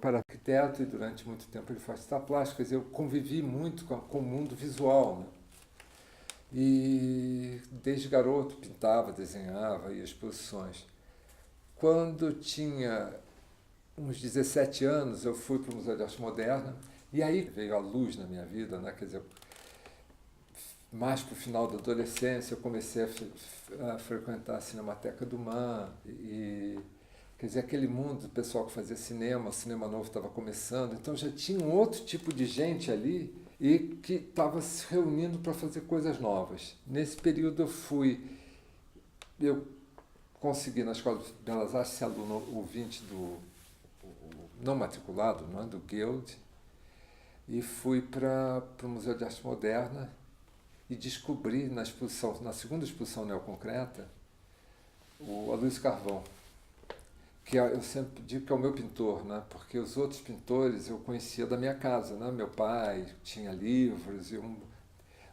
pai era arquiteto e durante muito tempo ele faz artista plástico, quer dizer, eu convivi muito com o mundo visual, né? E desde garoto pintava, desenhava, ia às exposições. Quando tinha uns 17 anos, eu fui para o Museu de Arte Moderna e aí veio a luz na minha vida, né? Quer dizer, mais para o final da adolescência, eu comecei a frequentar a Cinemateca do MAM e, quer dizer, aquele mundo do pessoal que fazia cinema, o cinema novo estava começando, então já tinha um outro tipo de gente ali e que estava se reunindo para fazer coisas novas. Nesse período eu consegui na Escola de Belas Artes ser aluno ouvinte não matriculado, não é? Do Guild, e fui para o Museu de Arte Moderna e descobri na segunda exposição neoconcreta, o Aloysio Carvão, que eu sempre digo que é o meu pintor, né? Porque os outros pintores eu conhecia da minha casa, né? Meu pai tinha livros,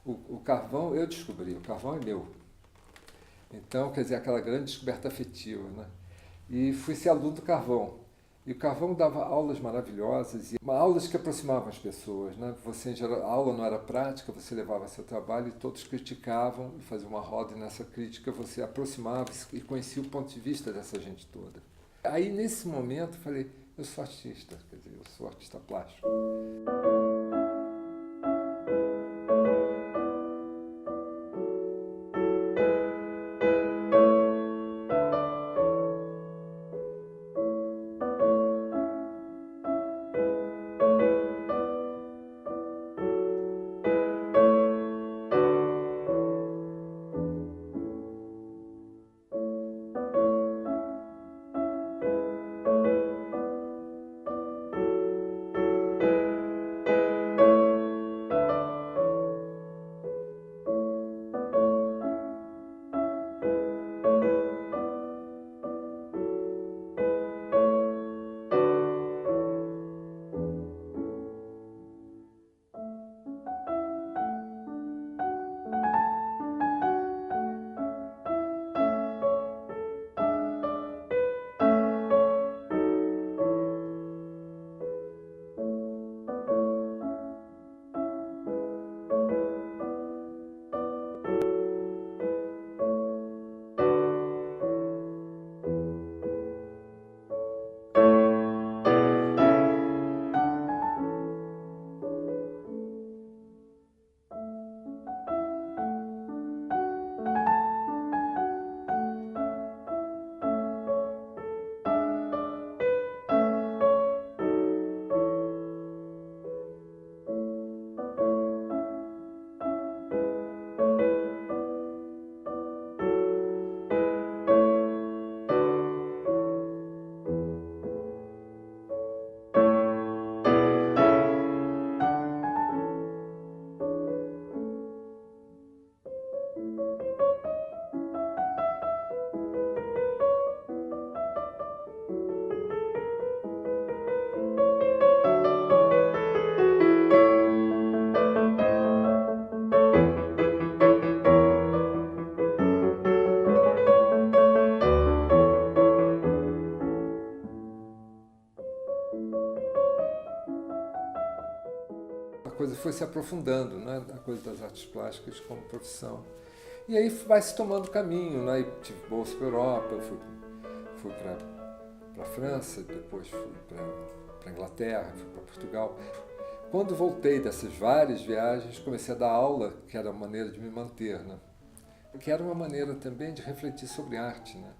o Carvão eu descobri, o Carvão é meu. Então, quer dizer, aquela grande descoberta afetiva, né? E fui ser aluno do Carvão. E o Carvão dava aulas maravilhosas, e aulas que aproximavam as pessoas, né? Você, em geral, a aula não era prática, você levava seu trabalho e todos criticavam, e fazia uma roda e nessa crítica você aproximava e conhecia o ponto de vista dessa gente toda. Aí, nesse momento, eu falei, eu sou artista, quer dizer, eu sou artista plástico. A coisa foi se aprofundando, né? A coisa das artes plásticas como profissão. E aí vai se tomando caminho, né? E tive bolsa para a Europa, eu fui para a França, depois fui para a Inglaterra, fui para Portugal. Quando voltei dessas várias viagens, comecei a dar aula, que era uma maneira de me manter, né? Que era uma maneira também de refletir sobre arte, né?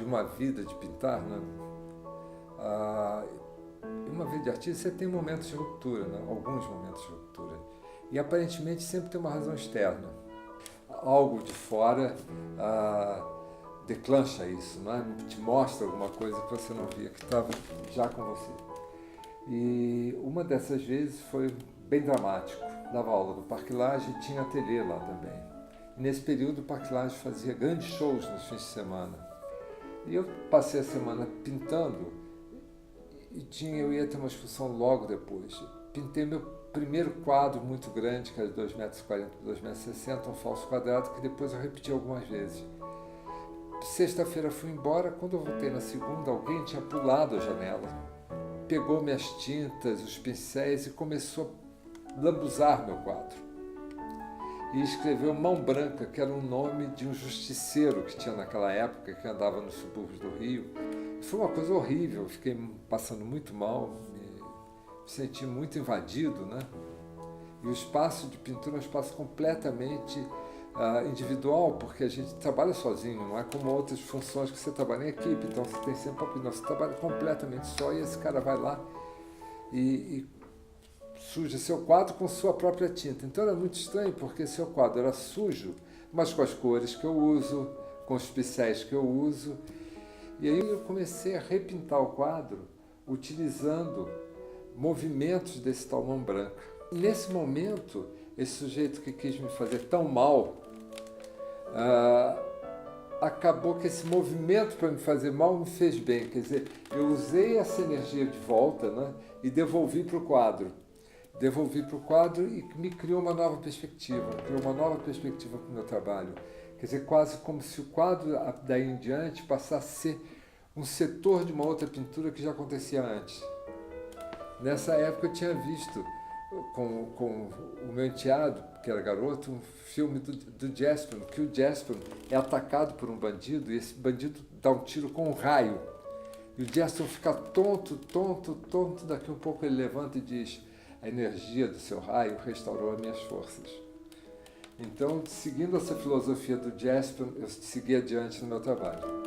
de uma vida de pintar, né? Uma vida de artista, você tem momentos de ruptura, né? Alguns momentos de ruptura. E aparentemente sempre tem uma razão externa. Algo de fora declancha isso, né? Te mostra alguma coisa que você não via, que estava já com você. E uma dessas vezes foi bem dramático. Dava aula no Parque Lage e tinha ateliê lá também. E nesse período o Parque Lage fazia grandes shows nos fins de semana. E eu passei a semana pintando e eu ia ter uma exposição logo depois. Pintei meu primeiro quadro muito grande, que era de 2,40 metros por 2,60 metros, um falso quadrado, que depois eu repeti algumas vezes. Sexta-feira fui embora, quando eu voltei na segunda, alguém tinha pulado a janela, pegou minhas tintas, os pincéis e começou a lambuzar meu quadro. E escreveu Mão Branca, que era o nome de um justiceiro que tinha naquela época, que andava nos subúrbios do Rio. Foi uma coisa horrível, fiquei passando muito mal, me senti muito invadido, né? E o espaço de pintura é um espaço completamente individual, porque a gente trabalha sozinho, não é como outras funções que você trabalha em equipe, então você tem sempre opinião, você trabalha completamente só e esse cara vai lá e suja seu quadro com sua própria tinta. Então era muito estranho, porque seu quadro era sujo, mas com as cores que eu uso, com os pincéis que eu uso. E aí eu comecei a repintar o quadro utilizando movimentos desse tal Mão Branca. E nesse momento, esse sujeito que quis me fazer tão mal, acabou que esse movimento para me fazer mal me fez bem. Quer dizer, eu usei essa energia de volta, né, e devolvi para o quadro. Devolvi para o quadro e me criou uma nova perspectiva. Criou uma nova perspectiva para o meu trabalho. Quer dizer, quase como se o quadro, daí em diante, passasse a ser um setor de uma outra pintura que já acontecia antes. Nessa época eu tinha visto com o meu enteado, que era garoto, um filme do Jaspion, que o Jaspion é atacado por um bandido e esse bandido dá um tiro com um raio. E o Jaspion fica tonto, daqui um pouco ele levanta e diz: a energia do seu raio restaurou as minhas forças. Então, seguindo essa filosofia do Jaspion, eu segui adiante no meu trabalho.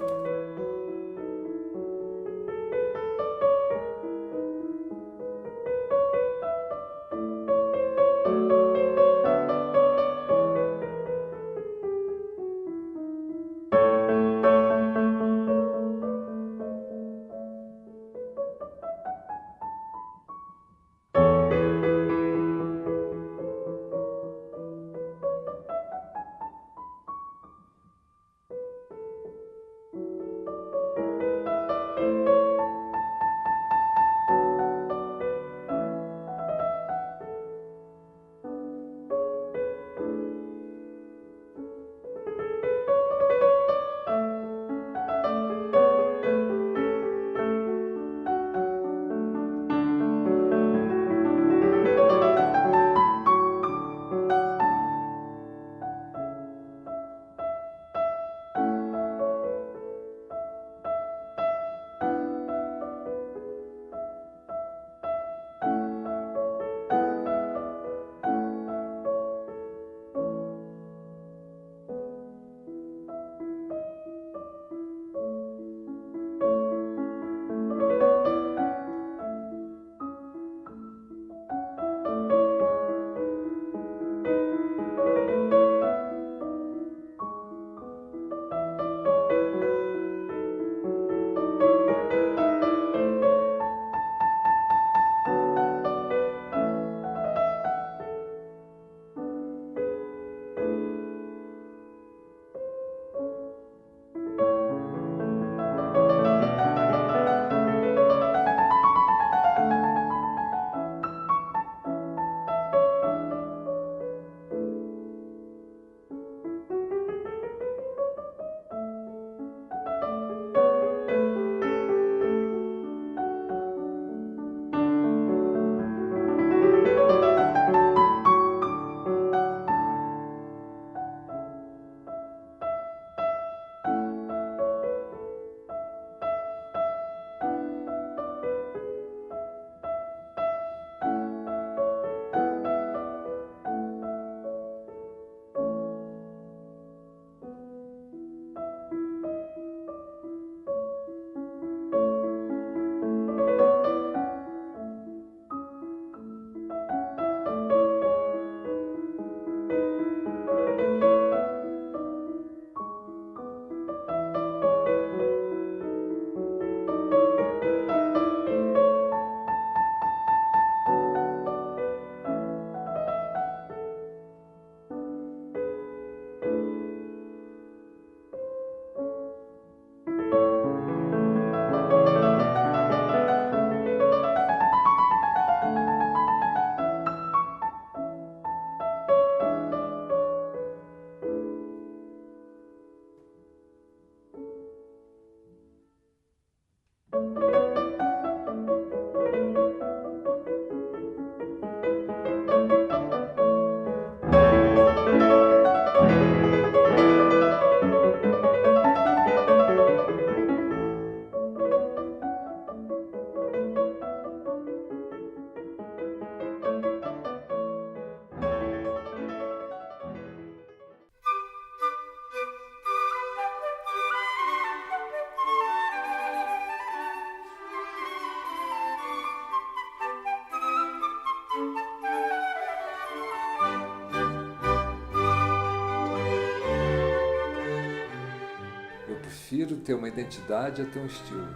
de ter uma identidade a ter um estilo.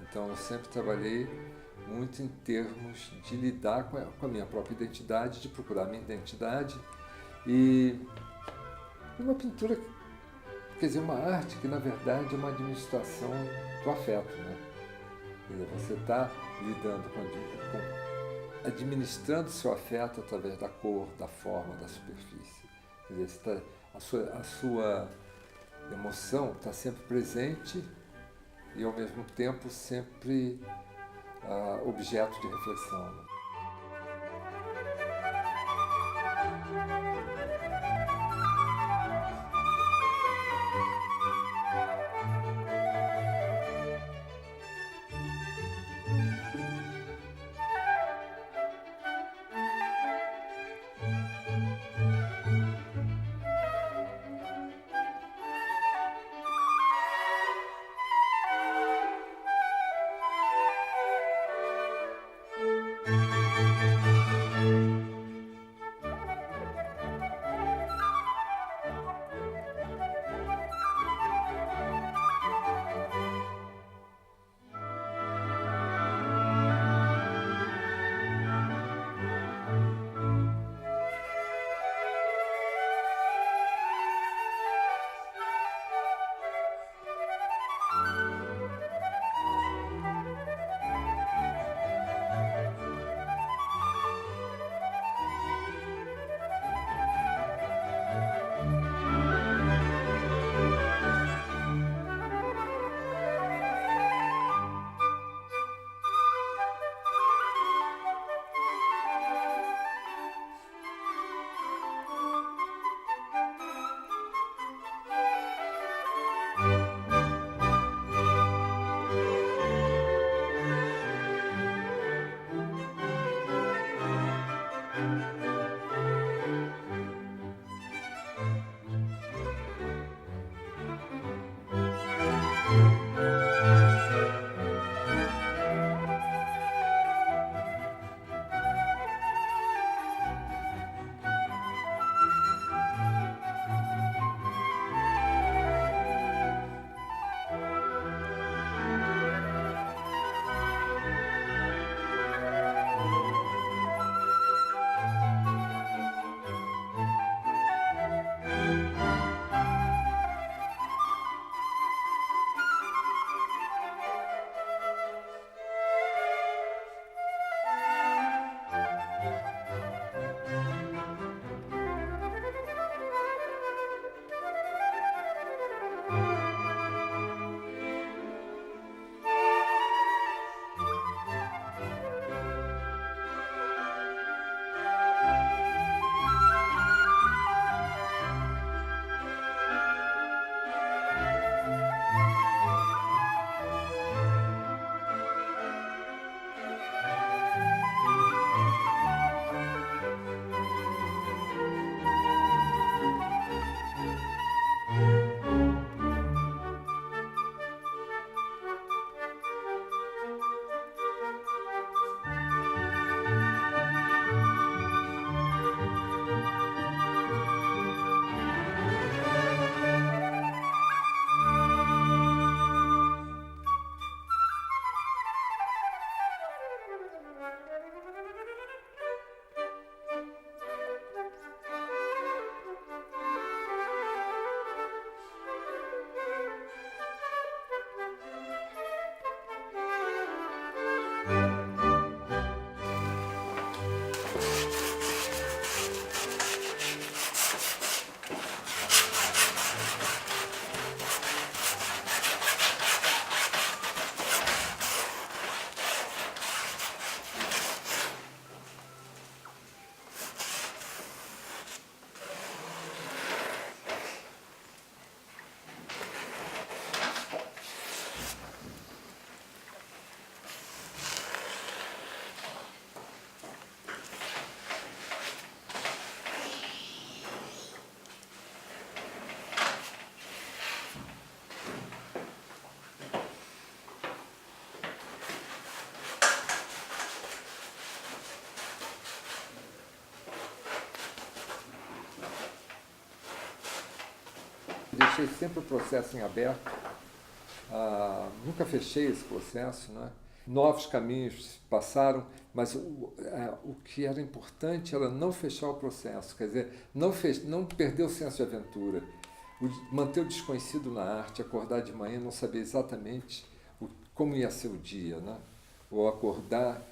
Então eu sempre trabalhei muito em termos de lidar com a minha própria identidade, de procurar a minha identidade e uma pintura, quer dizer, uma arte que na verdade é uma administração do afeto, né? Quer dizer, você está lidando com administrando seu afeto através da cor, da forma, da superfície. Quer dizer, a sua emoção está sempre presente e ao mesmo tempo sempre objeto de reflexão. Né? Deixei sempre o processo em aberto nunca fechei esse processo, né? Novos caminhos passaram, mas o que era importante era não fechar o processo, quer dizer, não perder o senso de aventura, manter o desconhecido na arte, acordar de manhã, não saber exatamente como ia ser o dia, né? Ou acordar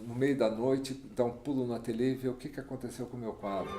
no meio da noite, dar um pulo no ateliê e ver o que aconteceu com o meu quadro.